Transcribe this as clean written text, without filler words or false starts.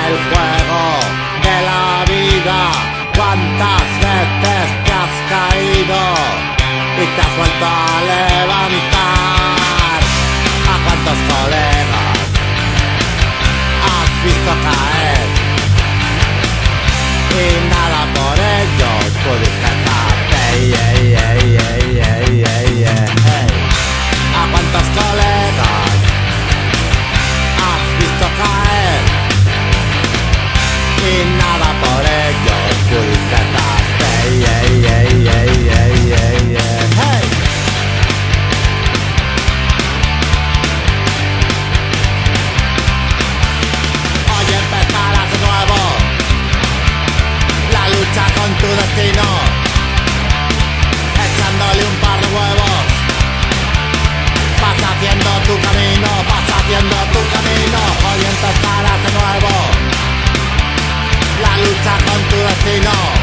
el juego de la vida. ¿Cuántas veces te has caído y te has vuelto a levantar? ¿A cuántos colegas has visto caer y nada por ellos pudiste ¿A cuántos colegas has visto caer y nada por ellos pudiste Hoy empezarás de nuevo la lucha con tu destino, echándole un par de huevos. Vas haciendo tu camino, vas haciendo tu camino. Hoy empezarás de nuevo la lucha con tu destino.